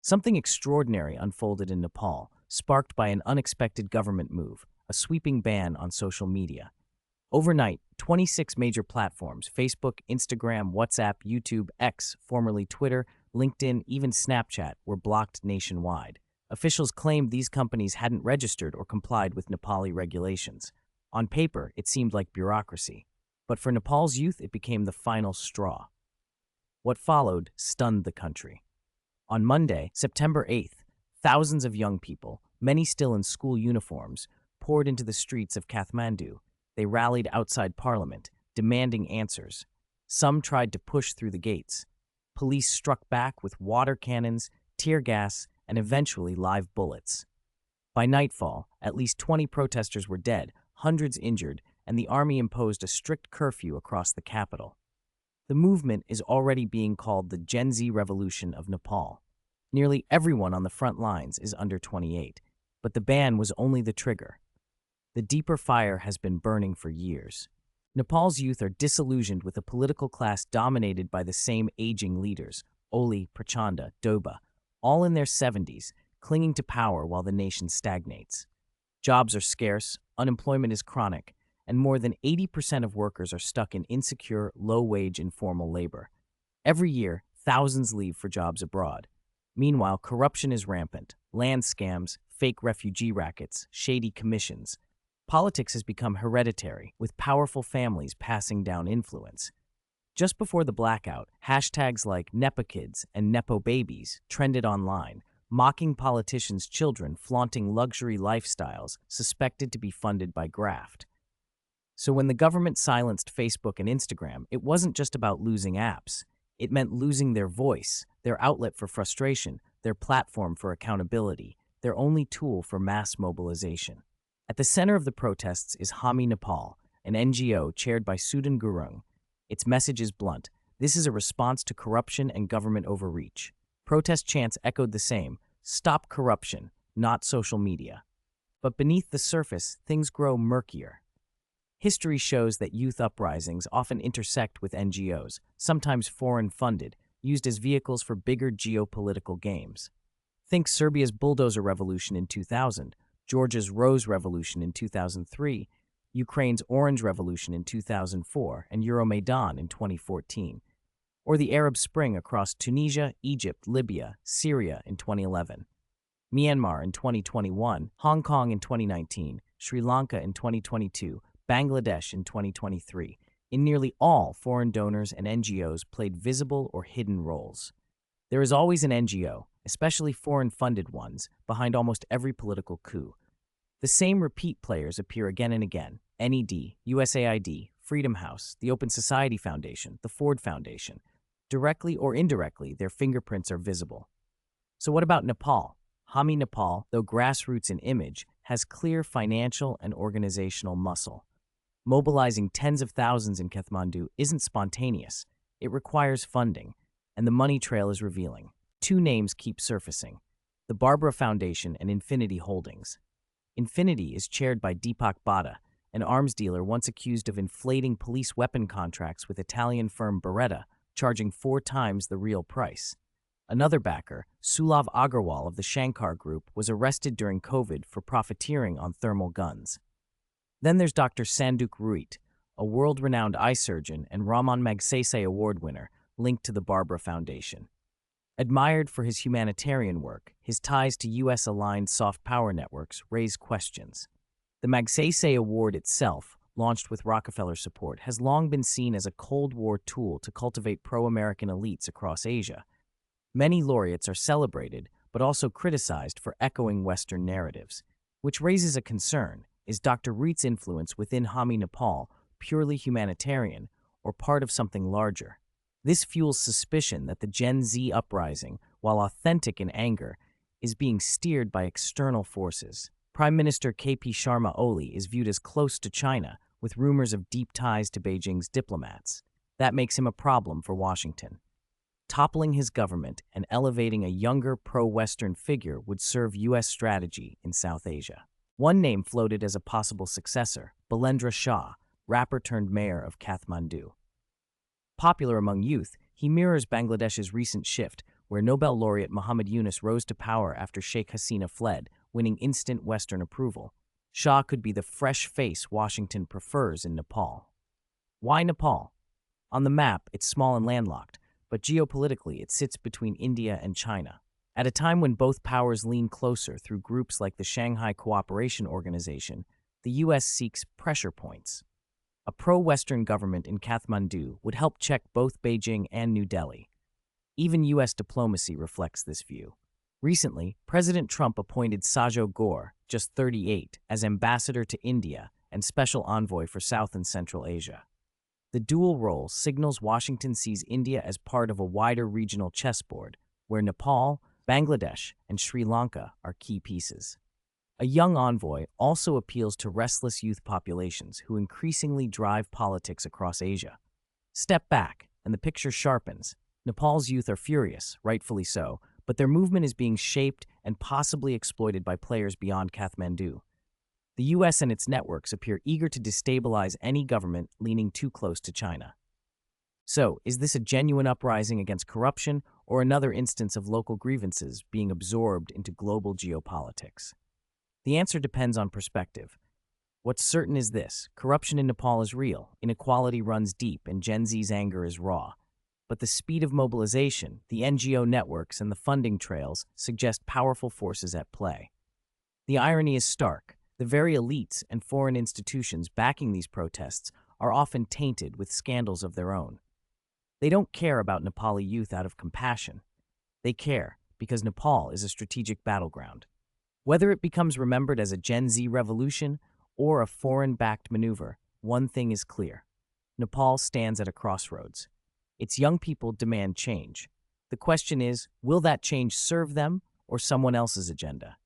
Something extraordinary unfolded in Nepal, sparked by an unexpected government move, a sweeping ban on social media. Overnight, 26 major platforms — Facebook, Instagram, WhatsApp, YouTube, X, formerly Twitter, LinkedIn, even Snapchat — were blocked nationwide. Officials claimed these companies hadn't registered or complied with Nepali regulations. On paper, it seemed like bureaucracy. But for Nepal's youth, it became the final straw. What followed stunned the country. On Monday, September 8th, thousands of young people, many still in school uniforms, poured into the streets of Kathmandu. They rallied outside parliament, demanding answers. Some tried to push through the gates. Police struck back with water cannons, tear gas, and eventually live bullets. By nightfall, at least 20 protesters were dead, hundreds injured, and the army imposed a strict curfew across the capital. The movement is already being called the GenZRevolution of Nepal. Nearly everyone on the front lines is under 28, but the ban was only the trigger. The deeper fire has been burning for years. Nepal's youth are disillusioned with a political class dominated by the same aging leaders — Oli, Prachanda, Doba, all in their 70s, clinging to power while the nation stagnates. Jobs are scarce, unemployment is chronic, and more than 80% of workers are stuck in insecure, low-wage informal labor. Every year, thousands leave for jobs abroad. Meanwhile, corruption is rampant — land scams, fake refugee rackets, shady commissions. Politics has become hereditary, with powerful families passing down influence. Just before the blackout, hashtags like NepaKids and Nepo Babies trended online, mocking politicians' children flaunting luxury lifestyles suspected to be funded by graft. So when the government silenced Facebook and Instagram, it wasn't just about losing apps. It meant losing their voice, their outlet for frustration, their platform for accountability, their only tool for mass mobilization. At the center of the protests is Hami Nepal, an NGO chaired by Sudan Gurung. Its message is blunt: this is a response to corruption and government overreach. Protest chants echoed the same: stop corruption, not social media. But beneath the surface, things grow murkier. History shows that youth uprisings often intersect with NGOs, sometimes foreign-funded, used as vehicles for bigger geopolitical games. Think Serbia's bulldozer revolution in 2000, Georgia's Rose Revolution in 2003, Ukraine's Orange Revolution in 2004, and Euromaidan in 2014. Or the Arab Spring across Tunisia, Egypt, Libya, Syria in 2011. Myanmar in 2021, Hong Kong in 2019, Sri Lanka in 2022, Bangladesh in 2023. In nearly all, foreign donors and NGOs played visible or hidden roles. There is always an NGO, especially foreign-funded ones, behind almost every political coup. The same repeat players appear again and again: NED, USAID, Freedom House, the Open Society Foundation, the Ford Foundation. Directly or indirectly, their fingerprints are visible. So what about Nepal? Hami Nepal, though grassroots in image, has clear financial and organizational muscle. Mobilizing tens of thousands in Kathmandu isn't spontaneous. It requires funding, and the money trail is revealing. Two names keep surfacing: the Barbara Foundation and Infinity Holdings. Infinity is chaired by Deepak Bhatta, an arms dealer once accused of inflating police weapon contracts with Italian firm Beretta, charging 4 times the real price. Another backer, Sulav Agarwal of the Shankar Group, was arrested during COVID for profiteering on thermal guns. Then there's Dr. Sanduk Ruit, a world-renowned eye surgeon and Raman Magsaysay Award winner, linked to the Barbara Foundation. Admired for his humanitarian work, his ties to U.S.-aligned soft power networks raise questions. The Magsaysay Award itself, launched with Rockefeller support, has long been seen as a Cold War tool to cultivate pro-American elites across Asia. Many laureates are celebrated, but also criticized for echoing Western narratives, which raises a concern: is Dr. Ruit's influence within Hami Nepal purely humanitarian or part of something larger? This fuels suspicion that the Gen Z uprising, while authentic in anger, is being steered by external forces. Prime Minister KP Sharma Oli is viewed as close to China, with rumors of deep ties to Beijing's diplomats. That makes him a problem for Washington. Toppling his government and elevating a younger pro-Western figure would serve U.S. strategy in South Asia. One name floated as a possible successor: Balendra Shah, rapper turned mayor of Kathmandu. Popular among youth, he mirrors Bangladesh's recent shift, where Nobel laureate Muhammad Yunus rose to power after Sheikh Hasina fled, winning instant Western approval. Shah could be the fresh face Washington prefers in Nepal. Why Nepal? On the map, it's small and landlocked, but geopolitically, it sits between India and China. At a time when both powers lean closer through groups like the Shanghai Cooperation Organization, the U.S. seeks pressure points. A pro-Western government in Kathmandu would help check both Beijing and New Delhi. Even U.S. diplomacy reflects this view. Recently, President Trump appointed Sajo Gore, just 38, as ambassador to India and special envoy for South and Central Asia. The dual role signals Washington sees India as part of a wider regional chessboard, where Nepal, Bangladesh, and Sri Lanka are key pieces. A young envoy also appeals to restless youth populations who increasingly drive politics across Asia. Step back, and the picture sharpens. Nepal's youth are furious, rightfully so, but their movement is being shaped and possibly exploited by players beyond Kathmandu. The U.S. and its networks appear eager to destabilize any government leaning too close to China. So, is this a genuine uprising against corruption or another instance of local grievances being absorbed into global geopolitics? The answer depends on perspective. What's certain is this: corruption in Nepal is real, inequality runs deep, and Gen Z's anger is raw. But the speed of mobilization, the NGO networks, and the funding trails suggest powerful forces at play. The irony is stark. The very elites and foreign institutions backing these protests are often tainted with scandals of their own. They don't care about Nepali youth out of compassion. They care because Nepal is a strategic battleground. Whether it becomes remembered as a Gen Z revolution or a foreign-backed maneuver, one thing is clear. Nepal stands at a crossroads. Its young people demand change. The question is, will that change serve them or someone else's agenda?